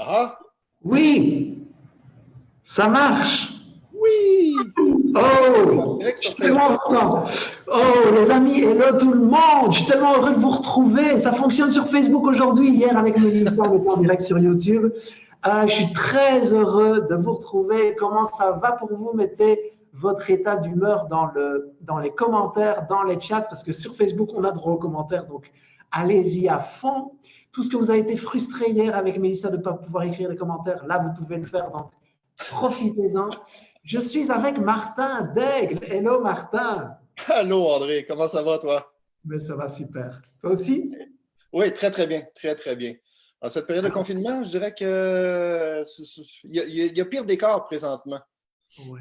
Ah, Oui, ça marche. oui! En Oh, direct je sur suis tellement Facebook. content. Oh, les amis, hello tout le monde. Je suis tellement heureux de vous retrouver. Ça fonctionne sur Facebook aujourd'hui. Hier, avec Mélissa, on était en direct sur YouTube. Je suis très heureux de vous retrouver. Comment ça va pour vous? Mettez votre état d'humeur dans les commentaires, dans les chats, parce que sur Facebook, on a droit aux commentaires. Donc, allez-y à fond. Tout ce que vous avez été frustré hier avec Mélissa de ne pas pouvoir écrire des commentaires, là, vous pouvez le faire. Donc, profitez-en. Je suis avec Martin Daigle. Hello Martin. Allô, André, comment ça va, toi? Mais ça va super. Toi aussi? Oui, très, très bien, très, très bien. En cette période de Alors, confinement, je dirais que il y a pire décor présentement. ouais.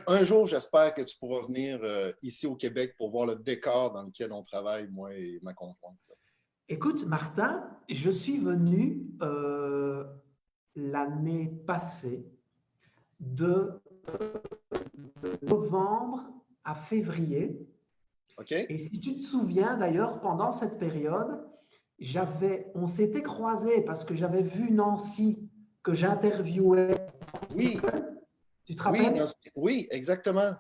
Un jour, j'espère que tu pourras venir ici au Québec pour voir le décor dans lequel on travaille, moi et ma conjointe. Écoute, Martin, je suis venu l'année passée de novembre à février. OK? Et si tu te souviens d'ailleurs, pendant cette période, on s'était croisés parce que j'avais vu Nancy que j'interviewais. Oui, Tu te oui, rappelles? oui, exactement.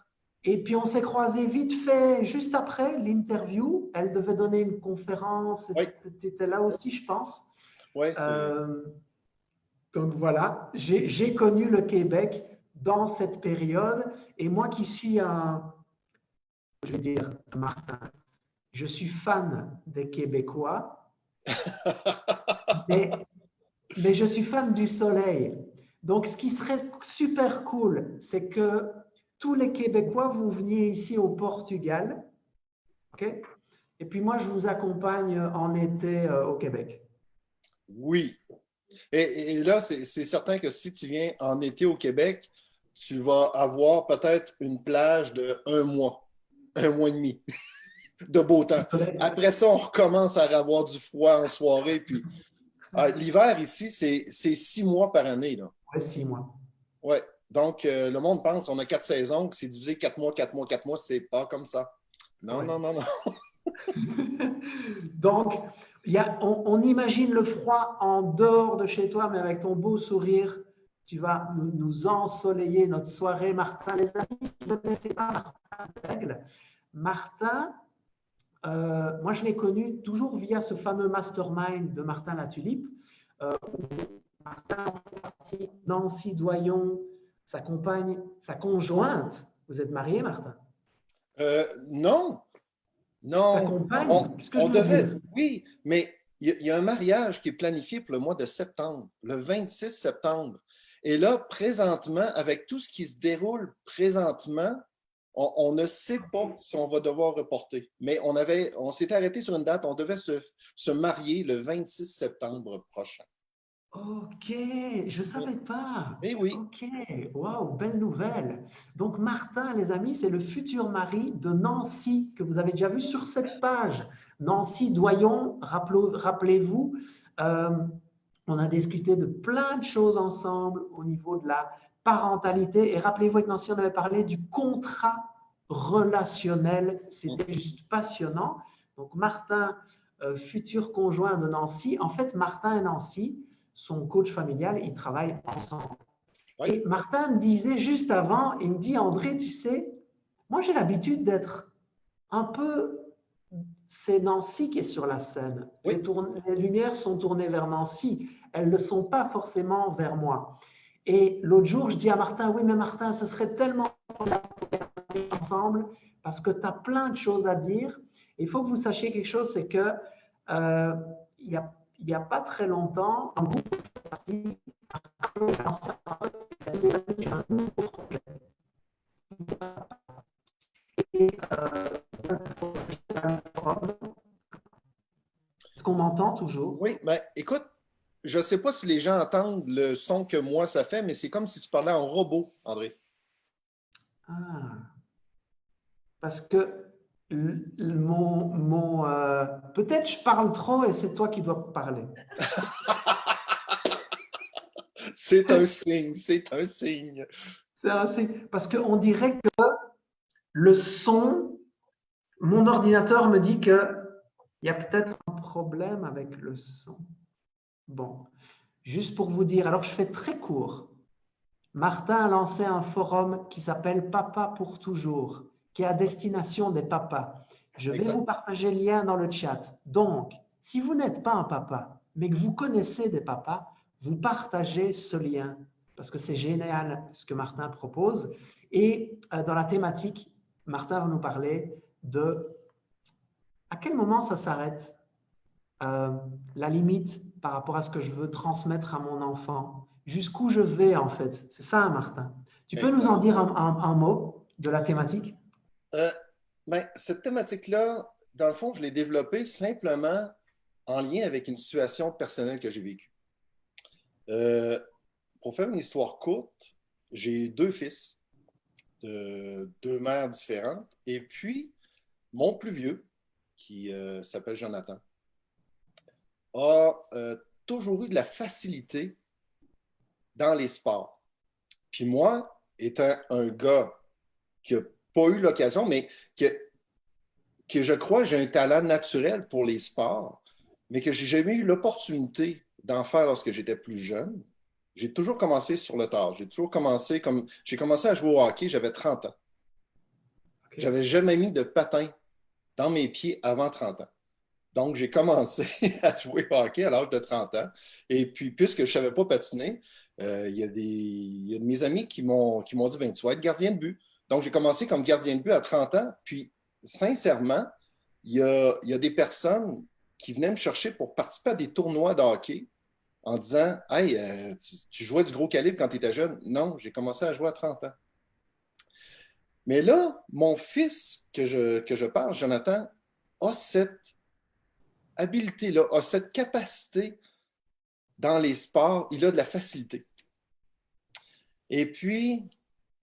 Et puis on s'est croisés vite fait, juste après l'interview. Elle devait donner une conférence. Oui, Tu étais là aussi, je pense. oui, c'est. Euh, donc voilà, j'ai connu le Québec dans cette période. Et moi qui suis je vais dire, Martin, je suis fan des Québécois, mais, mais je suis fan du soleil. Donc ce qui serait super cool, c'est que tous les Québécois, vous veniez ici au Portugal. OK? Et puis moi, je vous accompagne en été au Québec. Oui. Et là, c'est certain que si tu viens en été au Québec, tu vas avoir peut-être une plage de un mois et demi de beau Du temps. soleil. Après ça, on recommence à avoir du froid en soirée. Puis l'hiver ici, c'est 6 mois par année, là. Ouais, 6 mois. Ouais. Donc, le monde pense qu'on a 4 saisons, que c'est divisé 4 mois, 4 mois, 4 mois. C'est pas comme ça. Non, Ouais. non, non, non. Donc, on imagine le froid en dehors de chez toi, mais avec ton beau sourire, tu vas nous ensoleiller notre soirée. Martin, les amis, si vous ne connaissez pas Martin Daigle, Martin, moi je l'ai connu toujours via ce fameux mastermind de Martin Latulipe. Martin, Nancy Doyon, sa compagne, sa conjointe. Vous êtes mariés, Martin? Non, Sa non. compagne, qu'est-ce que je On veux devait, dire? oui, mais il y a un mariage qui est planifié pour le mois de septembre, le 26 septembre. Et là, présentement, avec tout ce qui se déroule présentement, on ne sait pas si on va devoir reporter. Mais on s'était arrêté sur une date, on devait se marier le 26 septembre prochain. Ok, je ne savais pas. Eh oui, Ok, waouh, belle nouvelle. Donc Martin, les amis, c'est le futur mari de Nancy que vous avez déjà vu sur cette page. Nancy Doyon, rappelez-vous, euh, on a discuté de plein de choses ensemble au niveau de la parentalité. Et rappelez-vous, avec Nancy, on avait parlé du contrat relationnel. C'était juste passionnant. Donc Martin, futur conjoint de Nancy. En fait, Martin et Nancy, son coach familial, ils travaillent ensemble. oui, Et Martin me disait juste avant, il me dit, André, tu sais, moi j'ai l'habitude d'être un peu, c'est Nancy qui est sur la scène. oui. Les lumières sont tournées vers Nancy, elles ne sont pas forcément vers moi. Et l'autre jour, je dis à Martin, oui, mais Martin, ce serait tellement ensemble parce que tu as plein de choses à dire. Il faut que vous sachiez quelque chose, c'est que il y a pas très longtemps, un groupe est-ce qu'on m'entend toujours? Oui, ben écoute, je ne sais pas si les gens entendent le son que moi ça fait, mais c'est comme si tu parlais en robot, André. Ah, parce que peut-être je parle trop et c'est toi qui dois parler. C'est un signe, c'est un signe. Parce qu'on dirait que le son, mon ordinateur me dit qu'il y a peut-être un problème avec le son. Bon, Juste pour vous dire, alors je fais très court. Martin a lancé un forum qui s'appelle Papa pour toujours, qui est à destination des papas. Je vais Exact. vous partager le lien dans le chat. Donc, si vous n'êtes pas un papa, mais que vous connaissez des papas, vous partagez ce lien parce que c'est génial ce que Martin propose. Et dans la thématique, Martin va nous parler de à quel moment ça s'arrête, la limite par rapport à ce que je veux transmettre à mon enfant, jusqu'où je vais en fait. C'est ça, Martin. Tu peux nous en Exact. dire un mot de la thématique? Euh, cette thématique-là, dans le fond, je l'ai développée simplement en lien avec une situation personnelle que j'ai vécue. Euh, pour faire une histoire courte, j'ai deux fils de deux mères différentes. Et puis, mon plus vieux, qui s'appelle Jonathan, a toujours eu de la facilité dans les sports. Puis moi, étant un gars qui n'a pas eu l'occasion, mais que je crois j'ai un talent naturel pour les sports, mais que j'ai jamais eu l'opportunité d'en faire lorsque j'étais plus jeune. J'ai toujours commencé sur le tard. J'ai commencé à jouer au hockey, j'avais 30 ans. Okay. J'avais jamais mis de patin dans mes pieds avant 30 ans. Donc, j'ai commencé à jouer au hockey à l'âge de 30 ans. Et puis, puisque je ne savais pas patiner, il y a de mes amis qui m'ont dit, ben, tu vas être gardien de but. Donc, j'ai commencé comme gardien de but à 30 ans. Puis, sincèrement, il y a des personnes qui venaient me chercher pour participer à des tournois de hockey en disant, hey, tu jouais du gros calibre quand tu étais jeune. Non, j'ai commencé à jouer à 30 ans. Mais là, mon fils que je parle, Jonathan, a cette habileté-là, a cette capacité dans les sports, il a de la facilité. Et puis,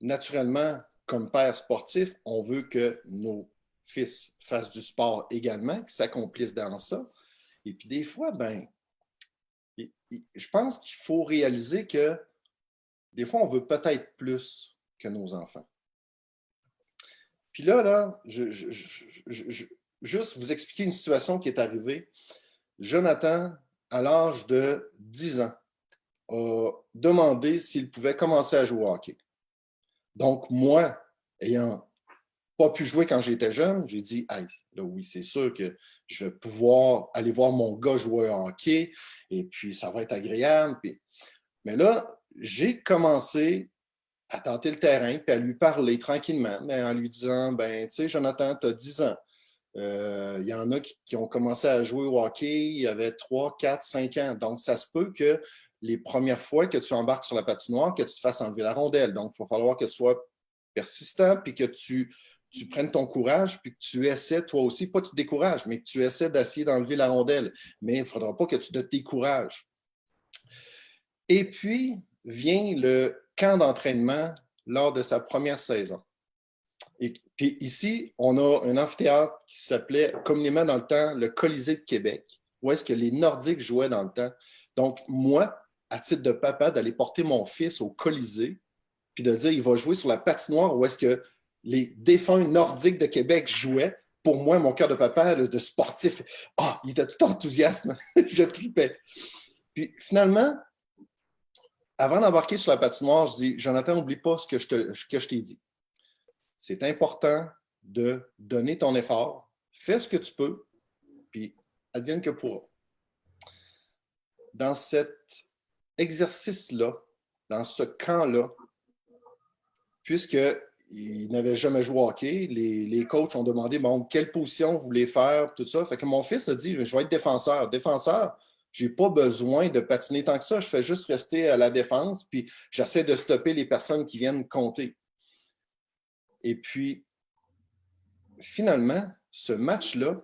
naturellement, comme père sportif, on veut que nos fils fassent du sport également, qu'ils s'accomplissent dans ça. Et puis des fois, ben, je pense qu'il faut réaliser que des fois, on veut peut-être plus que nos enfants. Puis là, juste vous expliquer une situation qui est arrivée. Jonathan, à l'âge de 10 ans, a demandé s'il pouvait commencer à jouer au hockey. Donc, moi, ayant pas pu jouer quand j'étais jeune, j'ai dit, hey, là, oui, c'est sûr que je vais pouvoir aller voir mon gars jouer au hockey et puis ça va être agréable. Puis... Mais là, j'ai commencé à tenter le terrain puis à lui parler tranquillement, mais en lui disant, ben, tu sais, Jonathan, tu as 10 ans. Il y en a qui ont commencé à jouer au hockey, il y avait 3, 4, 5 ans. Donc, ça se peut que les premières fois que tu embarques sur la patinoire, que tu te fasses enlever la rondelle. Donc, il va falloir que tu sois persistant puis que tu prennes ton courage puis que tu essaies toi aussi, pas que tu te décourages, mais que tu essaies d'essayer d'enlever la rondelle. Mais il ne faudra pas que tu te décourages. Et puis, vient le camp d'entraînement lors de sa première saison. Et puis ici, on a un amphithéâtre qui s'appelait communément dans le temps le Colisée de Québec, où est-ce que les Nordiques jouaient dans le temps. Donc, moi, à titre de papa, d'aller porter mon fils au Colisée, puis de dire il va jouer sur la patinoire où est-ce que les défunts nordiques de Québec jouaient, pour moi, mon cœur de papa, de sportif, il était tout enthousiasme. Je tripais. Puis finalement, avant d'embarquer sur la patinoire, je dis, Jonathan, n'oublie pas ce que je t'ai dit. C'est important de donner ton effort, fais ce que tu peux, puis advienne que pourra. Dans cet exercice-là, dans ce camp-là, puisqu'il n'avait jamais joué au hockey, les coachs ont demandé, bon, quelle position vous voulez faire, tout ça. Fait que mon fils a dit, je vais être défenseur. Défenseur, je n'ai pas besoin de patiner tant que ça, je fais juste rester à la défense, puis j'essaie de stopper les personnes qui viennent compter. Et puis, finalement, ce match-là,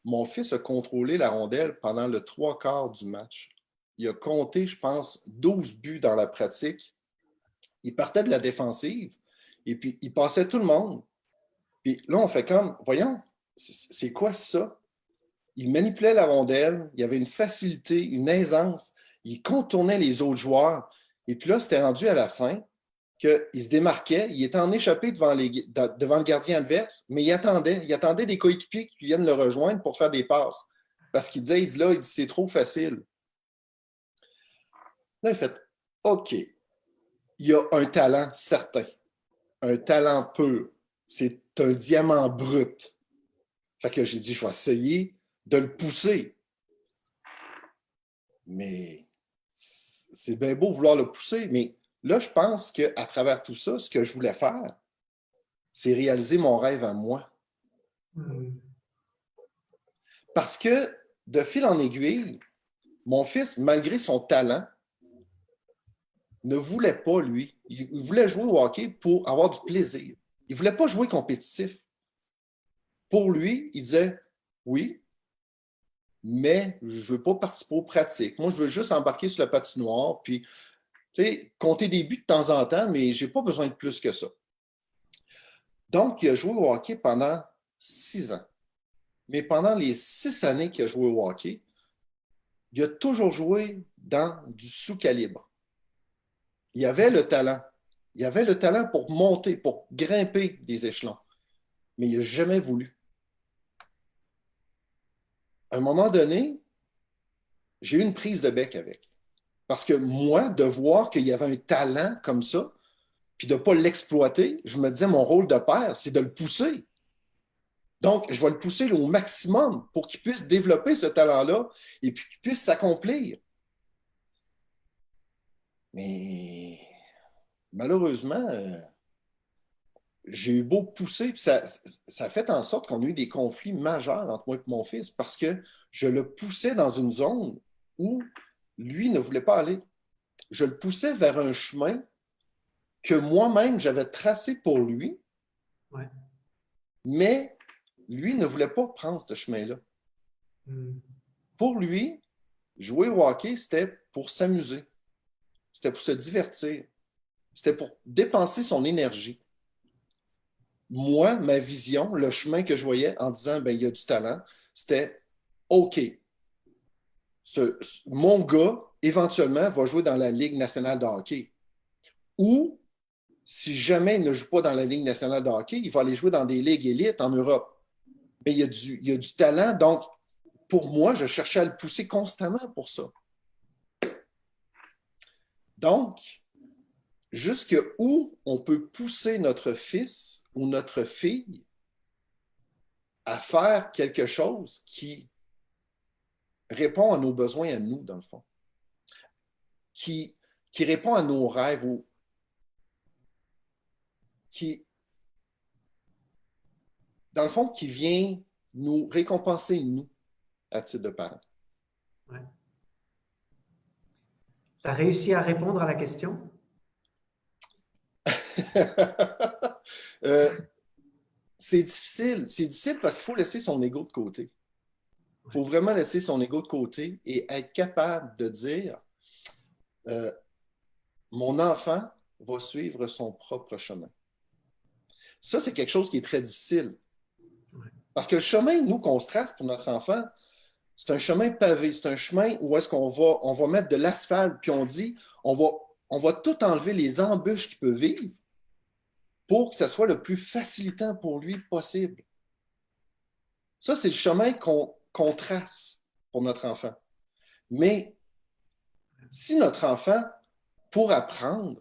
mon fils a contrôlé la rondelle pendant le 3/4 du match. Il a compté, je pense, 12 buts dans la pratique. Il partait de la défensive et puis il passait tout le monde. Puis là, on fait comme, voyons, c'est quoi ça? Il manipulait la rondelle, il avait une facilité, une aisance, il contournait les autres joueurs. Et puis là, c'était rendu à la fin qu'il se démarquait, il était en échappé devant le gardien adverse, mais il attendait des coéquipiers qui viennent le rejoindre pour faire des passes. Parce qu'il disait, là, c'est trop facile. Là, il fait OK, il y a un talent certain, un talent pur. C'est un diamant brut. Fait que j'ai dit, je vais essayer de le pousser. Mais c'est bien beau vouloir le pousser, mais là, je pense qu'à travers tout ça, ce que je voulais faire, c'est réaliser mon rêve à moi. Mm. Parce que, de fil en aiguille, mon fils, malgré son talent, ne voulait pas, lui. Il voulait jouer au hockey pour avoir du plaisir. Il ne voulait pas jouer compétitif. Pour lui, il disait, oui, mais je ne veux pas participer aux pratiques. Moi, je veux juste embarquer sur la patinoire, puis compter des buts de temps en temps, mais je n'ai pas besoin de plus que ça. Donc, il a joué au hockey pendant 6 ans. Mais pendant les 6 années qu'il a joué au hockey, il a toujours joué dans du sous-calibre. Il avait le talent. Il avait le talent pour monter, pour grimper des échelons. Mais il n'a jamais voulu. À un moment donné, j'ai eu une prise de bec avec. Parce que moi, de voir qu'il y avait un talent comme ça, puis de ne pas l'exploiter, je me disais, mon rôle de père, c'est de le pousser. Donc, je vais le pousser au maximum pour qu'il puisse développer ce talent-là et puis qu'il puisse s'accomplir. Mais malheureusement, j'ai eu beau pousser, puis ça a fait en sorte qu'on a eu des conflits majeurs entre moi et mon fils parce que je le poussais dans une zone où lui ne voulait pas aller. Je le poussais vers un chemin que moi-même j'avais tracé pour lui, Ouais. mais lui ne voulait pas prendre ce chemin-là. Mm. Pour lui, jouer au hockey, c'était pour s'amuser, c'était pour se divertir, c'était pour dépenser son énergie. Moi, ma vision, le chemin que je voyais en disant, ben, il y a du talent, c'était OK. Mon gars, éventuellement, va jouer dans la Ligue nationale de hockey. Ou, si jamais il ne joue pas dans la Ligue nationale de hockey, il va aller jouer dans des ligues élites en Europe. Mais il y a du talent. Donc, pour moi, je cherchais à le pousser constamment pour ça. Donc, jusque où on peut pousser notre fils ou notre fille à faire quelque chose qui répond à nos besoins à nous, dans le fond, qui, qui répond à nos rêves, ou qui, dans le fond, qui vient nous récompenser, nous, à titre de parents. Ouais. Tu as réussi à répondre à la question? euh, c'est difficile parce qu'il faut laisser son ego de côté. Il faut vraiment laisser son ego de côté et être capable de dire mon enfant va suivre son propre chemin. Ça, c'est quelque chose qui est très difficile. Parce que le chemin, nous, qu'on se trace pour notre enfant, c'est un chemin pavé. C'est un chemin où est-ce on va mettre de l'asphalte, puis on dit, on va tout enlever les embûches qu'il peut vivre pour que ça soit le plus facilitant pour lui possible. Ça, c'est le chemin qu'on trace pour notre enfant. Mais si notre enfant, pour apprendre,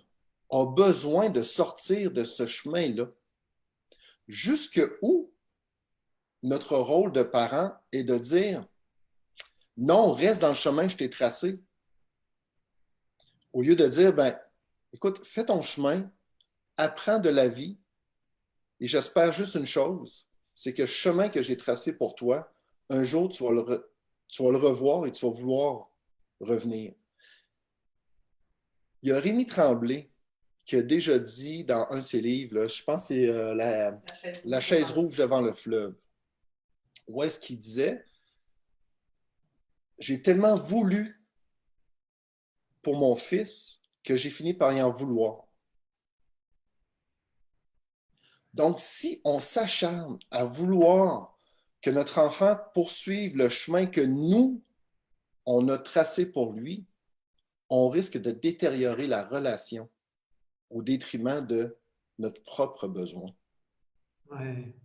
a besoin de sortir de ce chemin-là, jusque où notre rôle de parent est de dire non, reste dans le chemin que je t'ai tracé, au lieu de dire ben, écoute, fais ton chemin, apprends de la vie, et j'espère juste une chose, c'est que le chemin que j'ai tracé pour toi, un jour, tu vas le revoir et tu vas vouloir revenir. Il y a Rémi Tremblay qui a déjà dit dans un de ses livres, là, je pense que c'est la chaise rouge devant le fleuve, où est-ce qu'il disait j'ai tellement voulu pour mon fils que j'ai fini par y en vouloir. Donc, si on s'acharne à vouloir que notre enfant poursuive le chemin que nous, on a tracé pour lui, on risque de détériorer la relation au détriment de notre propre besoin. Ouais.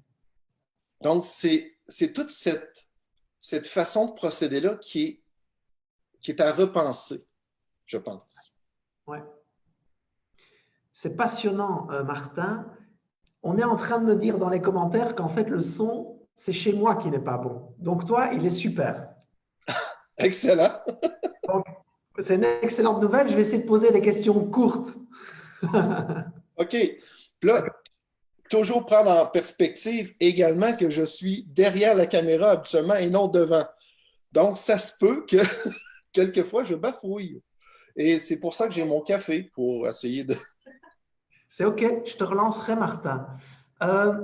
Donc, c'est toute cette façon de procéder-là qui est à repenser. je pense. Ouais. C'est passionnant, Martin. On est en train de me dire dans les commentaires qu'en fait, le son, c'est chez moi qui n'est pas bon. Donc, toi, il est super. Excellent. Donc, c'est une excellente nouvelle. Je vais essayer de poser des questions courtes. OK. Puis là, toujours prendre en perspective également que je suis derrière la caméra habituellement et non devant. Donc, ça se peut que quelquefois, je bafouille. Et c'est pour ça que j'ai mon café, pour essayer de... C'est OK, je te relancerai, Martin. Euh,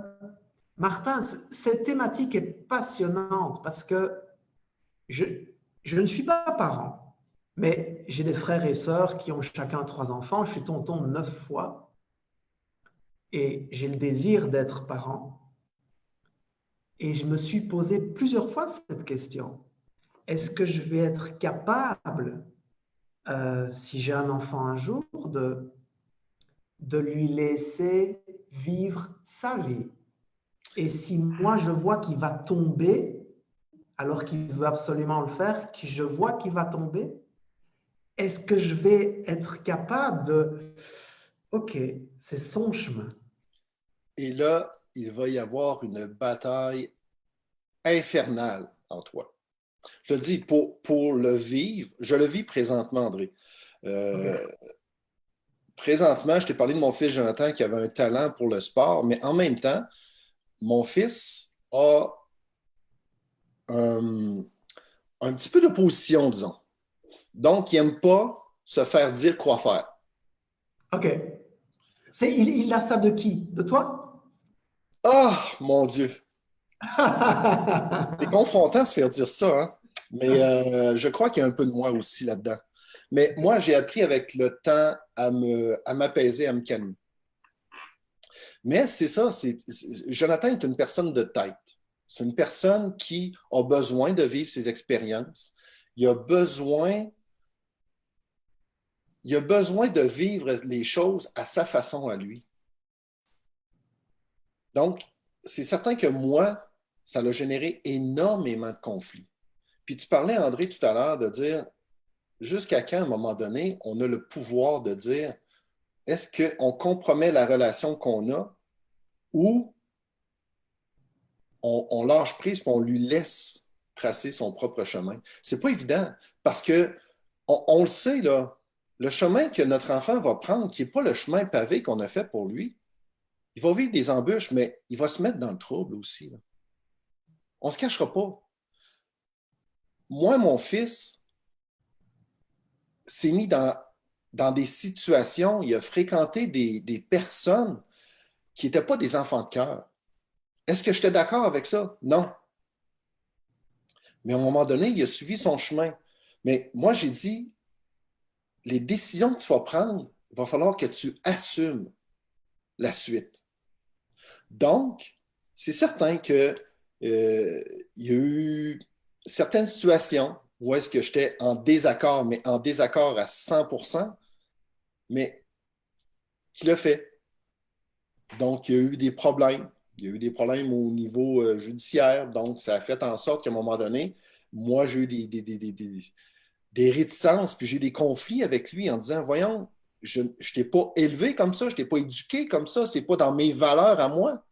Martin, cette thématique est passionnante parce que je, je ne suis pas parent, mais j'ai des frères et sœurs qui ont chacun 3 enfants. Je suis tonton 9 fois et j'ai le désir d'être parent. Et je me suis posé plusieurs fois cette question. Est-ce que je vais être capable, si j'ai un enfant un jour, de lui laisser vivre sa vie? Et si moi, je vois qu'il va tomber, alors qu'il veut absolument le faire, que je vois qu'il va tomber, est-ce que je vais être capable de... OK, c'est son chemin. Et là, il va y avoir une bataille infernale en toi. Je le dis, pour le vivre, je le vis présentement, André. OK. Euh, Présentement, je t'ai parlé de mon fils Jonathan qui avait un talent pour le sport, mais en même temps, mon fils a un, un petit peu d'opposition, disons. Donc, il n'aime pas se faire dire quoi faire. OK. Il a ça de qui? De toi? Ah, mon Dieu! C'est confrontant de se faire dire ça, hein? Mais je crois qu'il y a un peu de moi aussi là-dedans. Mais moi, j'ai appris avec le temps à m'apaiser, à me calmer. Mais c'est ça, Jonathan est une personne de tête. C'est une personne qui a besoin de vivre ses expériences. Il a besoin, il a besoin de vivre les choses à sa façon à lui. Donc, c'est certain que moi, ça a généré énormément de conflits. Puis tu parlais, André, tout à l'heure, de dire jusqu'à quand, à un moment donné, on a le pouvoir de dire est-ce qu'on compromet la relation qu'on a ou on lâche prise et on lui laisse tracer son propre chemin. C'est pas évident parce que on le sait, là, le chemin que notre enfant va prendre, qui n'est pas le chemin pavé qu'on a fait pour lui, il va vivre des embûches, mais il va se mettre dans le trouble aussi. Là. On ne se cachera pas. Moi, mon fils s'est mis dans des situations, il a fréquenté des personnes qui n'étaient pas des enfants de cœur. Est-ce que j'étais d'accord avec ça? Non. Mais à un moment donné, il a suivi son chemin. Mais moi, j'ai dit, les décisions que tu vas prendre, il va falloir que tu assumes la suite. Donc, c'est certain que il y a eu certaines situations où est-ce que j'étais en désaccord, mais en désaccord à 100%, mais qu'il a fait. Donc, il y a eu des problèmes. Il y a eu des problèmes au niveau judiciaire. Donc, ça a fait en sorte qu'à un moment donné, moi, j'ai eu des réticences, puis j'ai eu des conflits avec lui en disant, voyons, je ne t'ai pas élevé comme ça, je ne t'ai pas éduqué comme ça, c'est pas dans mes valeurs à moi.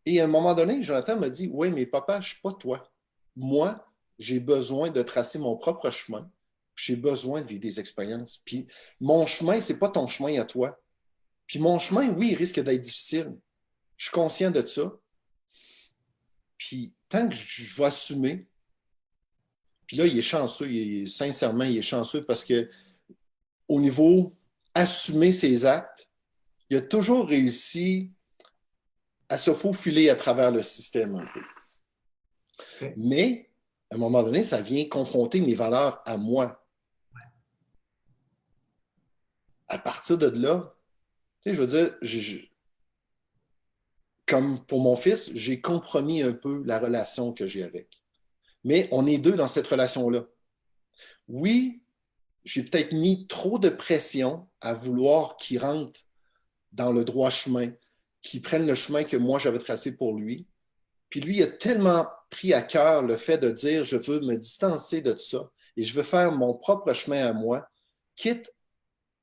Et à un moment donné, Jonathan m'a dit, oui, mais papa, je ne suis pas toi. Moi, j'ai besoin de tracer mon propre chemin. J'ai besoin de vivre des expériences. Puis mon chemin, ce n'est pas ton chemin à toi. Puis mon chemin, oui, il risque d'être difficile. Je suis conscient de ça. Puis tant que je vais assumer, puis là, il est chanceux, sincèrement, il est chanceux parce que au niveau assumer ses actes, il a toujours réussi à se faufiler à travers le système un peu. OK. Mais, à un moment donné, ça vient confronter mes valeurs à moi. À partir de là, tu sais, je veux dire, comme pour mon fils, j'ai compromis un peu la relation que j'ai avec. Mais on est deux dans cette relation-là. Oui, j'ai peut-être mis trop de pression à vouloir qu'il rentre dans le droit chemin, qu'il prenne le chemin que moi j'avais tracé pour lui. Puis lui, il a tellement pris à cœur le fait de dire je veux me distancer de ça et je veux faire mon propre chemin à moi, quitte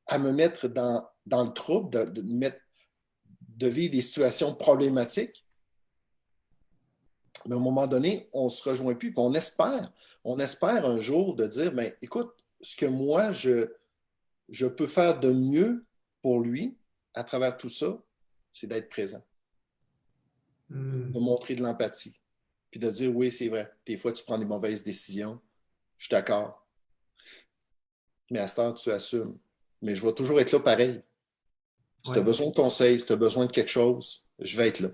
à me mettre dans le trouble, de vivre des situations problématiques. Mais à un moment donné, on ne se rejoint plus, puis on espère un jour de dire, ben, écoute, ce que moi, je peux faire de mieux pour lui à travers tout ça, c'est d'être présent, de montrer de l'empathie, puis de dire, oui, c'est vrai, des fois, tu prends des mauvaises décisions, je suis d'accord, mais à cette heure, tu assumes. Mais je vais toujours être là pareil. Si tu as Ouais, besoin de conseils, si tu as besoin de quelque chose, je vais être là.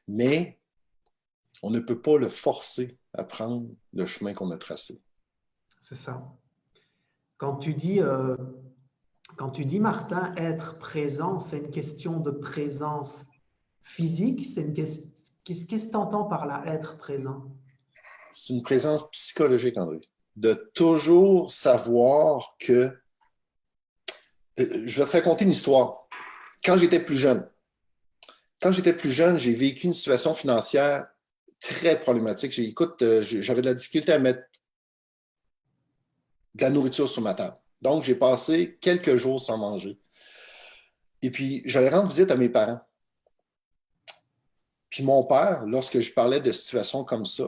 Mais on ne peut pas le forcer à prendre le chemin qu'on a tracé. c'est ça. Quand tu dis, euh, Quand tu dis, Martin, être présent, c'est une question de présence physique, qu'est-ce que tu entends par là, être présent? C'est une présence psychologique, André. De toujours savoir que... Je vais te raconter une histoire. Quand j'étais plus jeune, j'ai vécu une situation financière très problématique. Écoute, j'avais de la difficulté à mettre de la nourriture sur ma table. Donc, j'ai passé quelques jours sans manger. Et puis, j'allais rendre visite à mes parents. Puis mon père, lorsque je parlais de situations comme ça,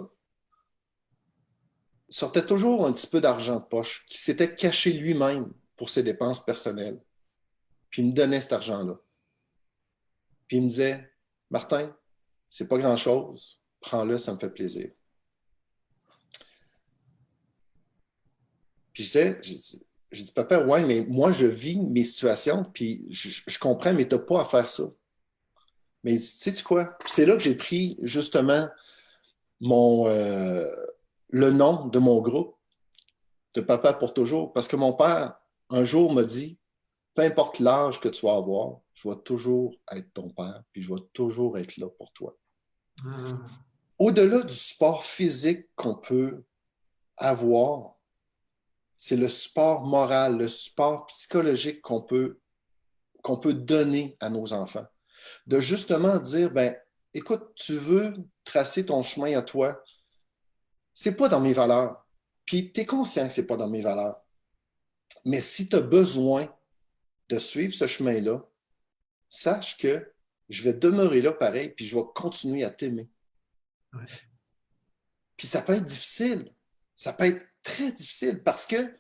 sortait toujours un petit peu d'argent de poche qui s'était caché lui-même pour ses dépenses personnelles. Puis il me donnait cet argent-là. Puis il me disait, Martin, c'est pas grand-chose, prends-le, ça me fait plaisir. Puis je dis, papa, ouais, mais moi, je vis mes situations, puis je comprends, mais tu n'as pas à faire ça. Mais il dit, sais-tu quoi? C'est là que j'ai pris justement mon, le nom de mon groupe, de Papa pour toujours, parce que mon père, un jour, m'a dit, peu importe l'âge que tu vas avoir, je vais toujours être ton père, puis je vais toujours être là pour toi. Ah, Au-delà du support physique qu'on peut avoir, c'est le support moral, le support psychologique qu'on peut donner à nos enfants. De justement dire, ben, écoute, tu veux tracer ton chemin à toi, c'est pas dans mes valeurs. Puis tu es conscient que c'est pas dans mes valeurs. Mais si tu as besoin de suivre ce chemin-là, sache que je vais demeurer là pareil, puis je vais continuer à t'aimer. ouais. Puis ça peut être difficile. Ça peut être très difficile parce que,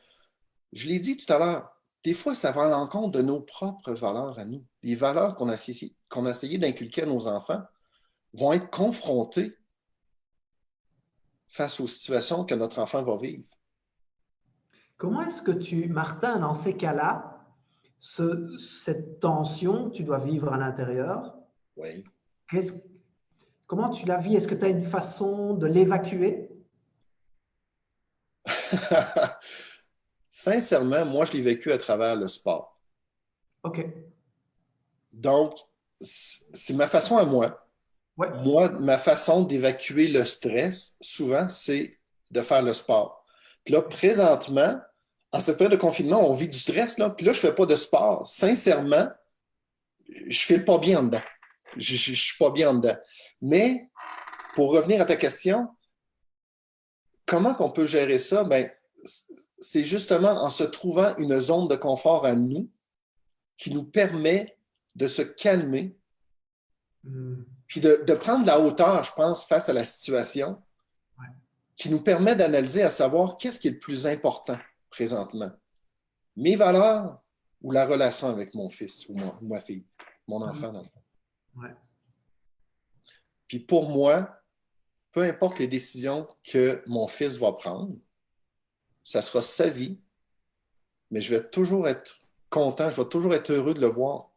je l'ai dit tout à l'heure, des fois, ça va à l'encontre de nos propres valeurs à nous. Les valeurs qu'on a essayé d'inculquer à nos enfants vont être confrontées face aux situations que notre enfant va vivre. Comment est-ce que Martin, dans ces cas-là, cette tension, tu dois vivre à l'intérieur, Oui. qu'est-ce- comment tu la vis? Est-ce que tu as une façon de l'évacuer? Sincèrement, moi, je l'ai vécu à travers le sport. Ok, Donc, c'est ma façon à moi. ouais, Moi, ma façon d'évacuer le stress, souvent, c'est de faire le sport. Puis là, présentement, en cette période de confinement, on vit du stress, là. Puis là, je ne fais pas de sport. Sincèrement, je ne file pas bien en dedans. Je ne suis pas bien en dedans. Mais, pour revenir à ta question, comment on peut gérer ça? Ben, c'est justement en se trouvant une zone de confort à nous qui nous permet de se calmer, hmm, puis de prendre la hauteur, je pense, face à la situation, ouais. qui nous permet d'analyser à savoir qu'est-ce qui est le plus important présentement. Mes valeurs ou la relation avec mon fils ou ma fille, mon Ah, enfant dans le fond. ouais. Puis pour moi, peu importe les décisions que mon fils va prendre, ça sera sa vie, mais je vais toujours être content, je vais toujours être heureux de le voir,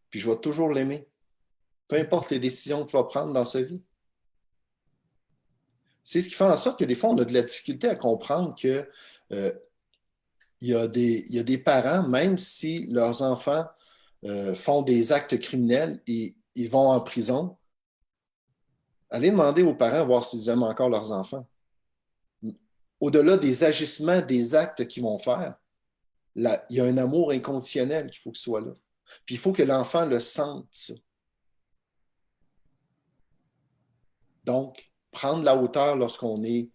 puis je vais toujours l'aimer, peu importe les décisions qu'il va prendre dans sa vie. C'est ce qui fait en sorte que des fois, on a de la difficulté à comprendre que il y a des parents, même si leurs enfants font des actes criminels et ils vont en prison, allez demander aux parents voir s'ils aiment encore leurs enfants. Au-delà des agissements, des actes qu'ils vont faire, là, il y a un amour inconditionnel qu'il faut qu'il soit là. Puis il faut que l'enfant le sente, ça. Donc, prendre la hauteur lorsqu'on est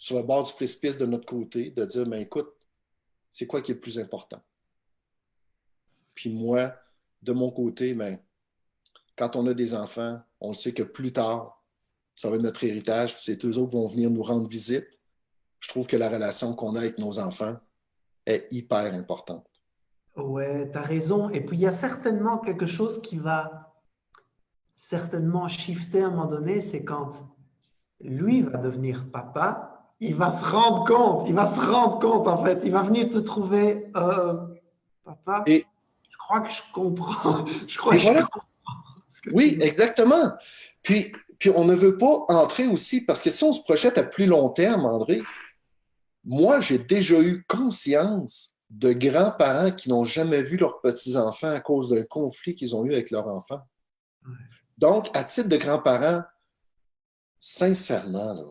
sur le bord du précipice de notre côté, de dire, ben, écoute, c'est quoi qui est le plus important? Puis moi, de mon côté, ben, quand on a des enfants, on sait que plus tard, ça va être notre héritage, puis c'est eux autres qui vont venir nous rendre visite. Je trouve que la relation qu'on a avec nos enfants est hyper importante. Ouais, tu as raison. Et puis, il y a certainement quelque chose qui va certainement shifter à un moment donné, c'est quand lui va devenir papa, il va se rendre compte en fait, il va venir te trouver, papa, Et, je crois que je comprends, je crois et que je voilà. comprends ce que tu Oui, veux. exactement. Puis on ne veut pas entrer aussi, parce que si on se projette à plus long terme, André, moi, j'ai déjà eu conscience de grands-parents qui n'ont jamais vu leurs petits-enfants à cause d'un conflit qu'ils ont eu avec leurs enfants. Donc, à titre de grands-parents, sincèrement, là,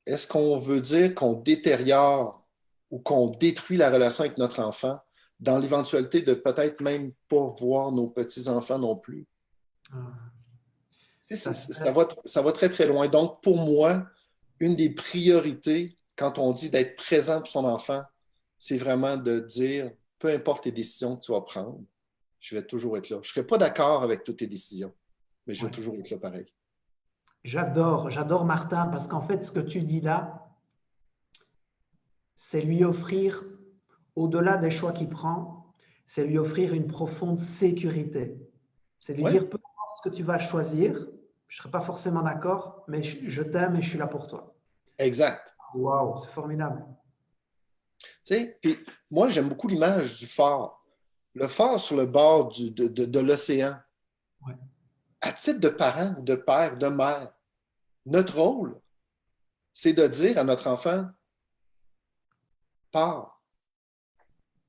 est-ce qu'on veut dire qu'on détériore ou qu'on détruit la relation avec notre enfant dans l'éventualité de peut-être même pas voir nos petits-enfants non plus? Ah, Ça, ça te ça va très, très loin. Donc, pour moi, une des priorités, quand on dit d'être présent pour son enfant, c'est vraiment de dire, peu importe les décisions que tu vas prendre, je vais toujours être là. Je ne serai pas d'accord avec toutes tes décisions, mais je vais ouais. toujours être là pareil. J'adore Martin parce qu'en fait, ce que tu dis là, c'est lui offrir, au-delà des choix qu'il prend, c'est lui offrir une profonde sécurité. C'est lui Oui, dire, peu importe ce que tu vas choisir, je ne serai pas forcément d'accord, mais je t'aime et je suis là pour toi. exact. Waouh, c'est formidable. Tu sais, puis moi, j'aime beaucoup l'image du phare. Le phare sur le bord de l'océan. Ouais. À titre de parent, de père, de mère, notre rôle, c'est de dire à notre enfant, pars,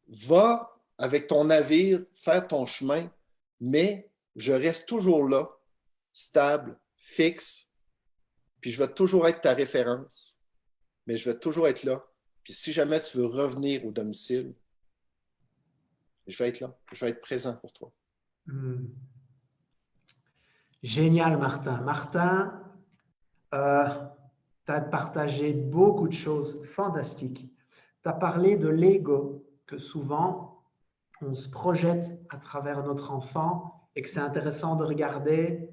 va avec ton navire, faire ton chemin, mais je reste toujours là, stable, fixe, puis je vais toujours être ta référence, mais je vais toujours être là. Puis si jamais tu veux revenir au domicile, je vais être là, je vais être présent pour toi. Hmm. Génial, Martin. Martin, tu as partagé beaucoup de choses fantastiques. Tu as parlé de l'ego, que souvent on se projette à travers notre enfant et que c'est intéressant de regarder,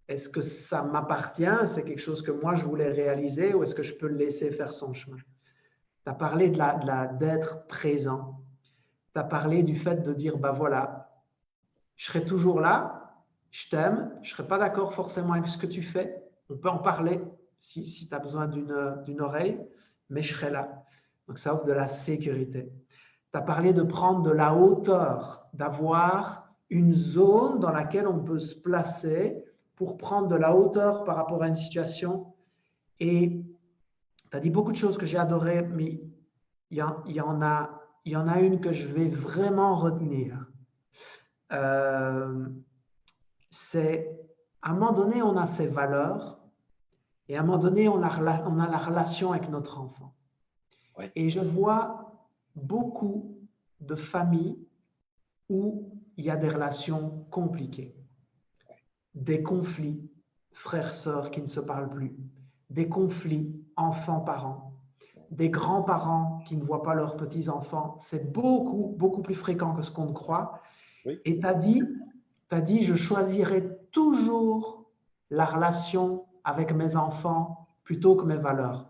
est-ce que ça m'appartient, c'est quelque chose que moi je voulais réaliser ou est-ce que je peux le laisser faire son chemin. Tu as parlé d'être présent. Tu as parlé du fait de dire, bah voilà, je serai toujours là, je t'aime, je ne serai pas d'accord forcément avec ce que tu fais, on peut en parler si tu as besoin d'une oreille, mais je serai là. Donc ça offre de la sécurité. Tu as parlé de prendre de la hauteur, d'avoir une zone dans laquelle on peut se placer pour prendre de la hauteur par rapport à une situation. Et tu as dit beaucoup de choses que j'ai adorées, mais il y en a une que je vais vraiment retenir. C'est à un moment donné, on a ses valeurs et à un moment donné, on a la relation avec notre enfant. Ouais. Et je vois beaucoup de familles où il y a des relations compliquées, des conflits, frères-sœurs qui ne se parlent plus, des conflits enfants-parents, des grands-parents qui ne voient pas leurs petits-enfants. C'est beaucoup, beaucoup plus fréquent que ce qu'on croit. Oui. Et tu as dit, je choisirai toujours la relation avec mes enfants plutôt que mes valeurs.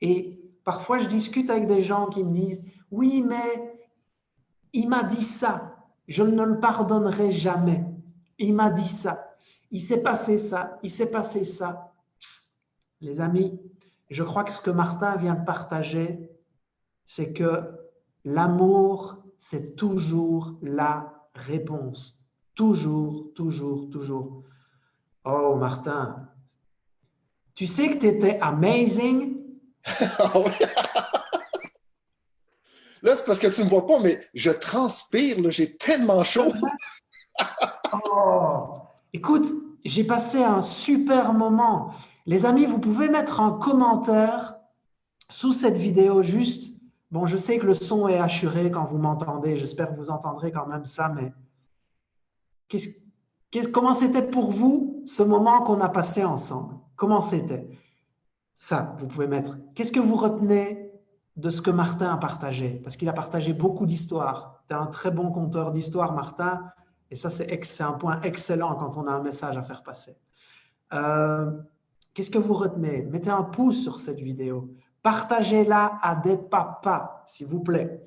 Et parfois, je discute avec des gens qui me disent, oui, mais il m'a dit ça, je ne le pardonnerai jamais. Il m'a dit ça, il s'est passé ça, il s'est passé ça. Les amis, je crois que ce que Martin vient de partager, c'est que l'amour, c'est toujours la réponse. Toujours, toujours, toujours. Oh, Martin, tu sais que tu étais amazing? Là, c'est parce que tu ne me vois pas, mais je transpire, là, j'ai tellement chaud. Oh, écoute, j'ai passé un super moment. Les amis, vous pouvez mettre un commentaire sous cette vidéo juste. Bon, je sais que le son est assuré quand vous m'entendez. J'espère que vous entendrez quand même ça, mais comment c'était pour vous ce moment qu'on a passé ensemble? Comment c'était? Ça, vous pouvez mettre. Qu'est-ce que vous retenez de ce que Martin a partagé? Parce qu'il a partagé beaucoup d'histoires. Tu es un très bon conteur d'histoires, Martin. Et ça, c'est un point excellent quand on a un message à faire passer. Qu'est-ce que vous retenez? Mettez un pouce sur cette vidéo. Partagez-la à des papas, s'il vous plaît.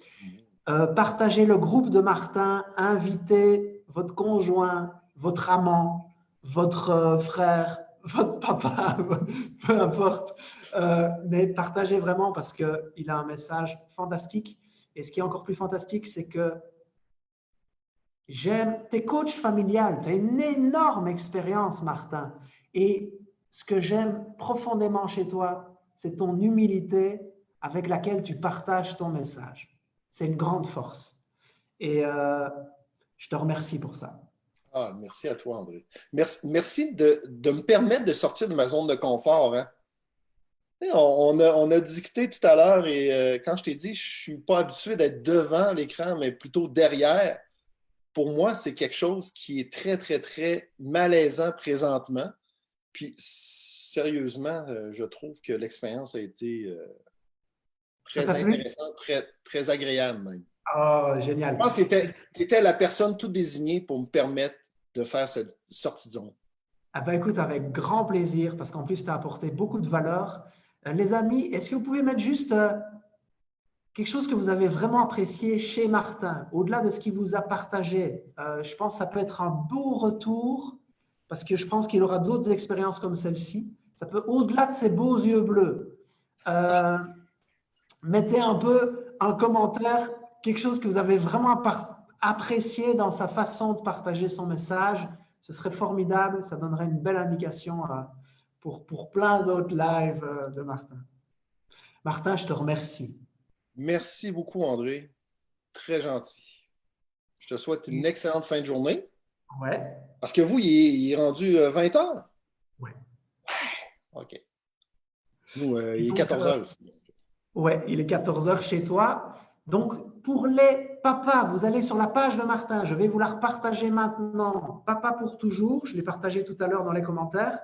Partagez le groupe de Martin. Invitez votre conjoint, votre amant, votre frère, votre papa, peu importe. Mais partagez vraiment parce qu'il a un message fantastique. Et ce qui est encore plus fantastique, c'est que tu es coach familial, tu as une énorme expérience, Martin. Et ce que j'aime profondément chez toi, c'est ton humilité avec laquelle tu partages ton message. C'est une grande force. Et je te remercie pour ça. Ah, merci à toi, André. Merci de me permettre de sortir de ma zone de confort. Hein. On a discuté tout à l'heure et quand je t'ai dit, je ne suis pas habitué d'être devant l'écran, mais plutôt derrière. Pour moi, c'est quelque chose qui est très, très, très malaisant présentement. Puis, sérieusement, je trouve que l'expérience a été très intéressante, très, très agréable même. Oh, Je génial. pense que tu étais la personne tout désignée pour me permettre de faire cette sortie de zone. Ah ben écoute, avec grand plaisir, parce qu'en plus, tu as apporté beaucoup de valeur. Les amis, est-ce que vous pouvez mettre juste quelque chose que vous avez vraiment apprécié chez Martin, au-delà de ce qu'il vous a partagé? Je pense que ça peut être un beau retour, parce que je pense qu'il aura d'autres expériences comme celle-ci. Ça peut, au-delà de ses beaux yeux bleus, mettez un peu un commentaire, quelque chose que vous avez vraiment apprécié dans sa façon de partager son message. Ce serait formidable, ça donnerait une belle indication pour plein d'autres lives de Martin. Martin, je te remercie. Merci beaucoup, André. Très gentil. Je te souhaite une excellente fin de journée. Ouais. Parce que vous, il est rendu 20 heures. Ouais. OK. Nous, il est Donc, 14 heures aussi. ouais, il est 14 heures chez toi. Donc, pour les papas, vous allez sur la page de Martin. Je vais vous la repartager maintenant. Papa pour toujours. Je l'ai partagé tout à l'heure dans les commentaires.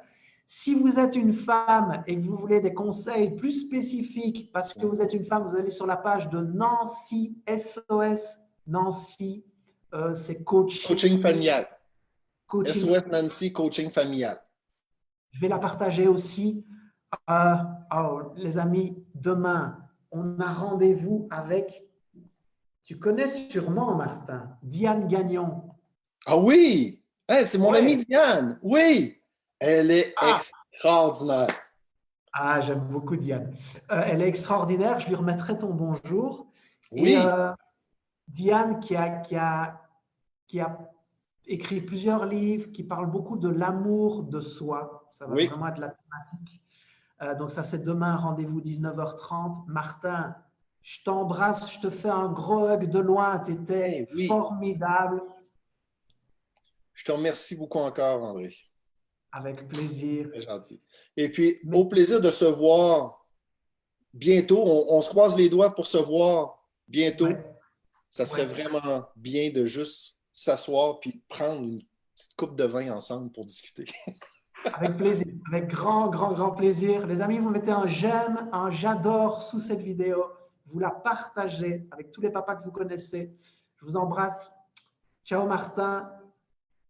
Si vous êtes une femme et que vous voulez des conseils plus spécifiques, parce que vous êtes une femme, vous allez sur la page de Nancy SOS. Nancy, c'est Coaching familial. coaching. SOS Nancy, coaching familial. Je vais la partager aussi. Les amis, demain, on a rendez-vous avec, tu connais sûrement Martin, Diane Gagnon. Ah oui! Hey, c'est mon Ouais. amie Diane. Oui! Elle est extraordinaire. Ah, j'aime beaucoup Diane. Elle est extraordinaire. Je lui remettrai ton bonjour. Oui. Et Diane qui a écrit plusieurs livres, qui parle beaucoup de l'amour de soi. Ça va vraiment être la thématique. Donc ça, c'est demain, rendez-vous 19h30. Martin, je t'embrasse, je te fais un gros hug de loin. Tu étais formidable. Je te remercie beaucoup encore, André. Avec plaisir. C'est gentil. Et puis, au plaisir de se voir bientôt. On se croise les doigts pour se voir bientôt. Ouais. Ça serait vraiment bien de juste s'asseoir puis prendre une petite coupe de vin ensemble pour discuter. Avec plaisir, avec grand, grand, grand plaisir. Les amis, vous mettez un j'aime, un j'adore sous cette vidéo. Vous la partagez avec tous les papas que vous connaissez. Je vous embrasse. Ciao Martin.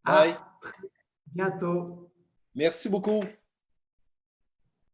Bye. À très bientôt. Merci beaucoup.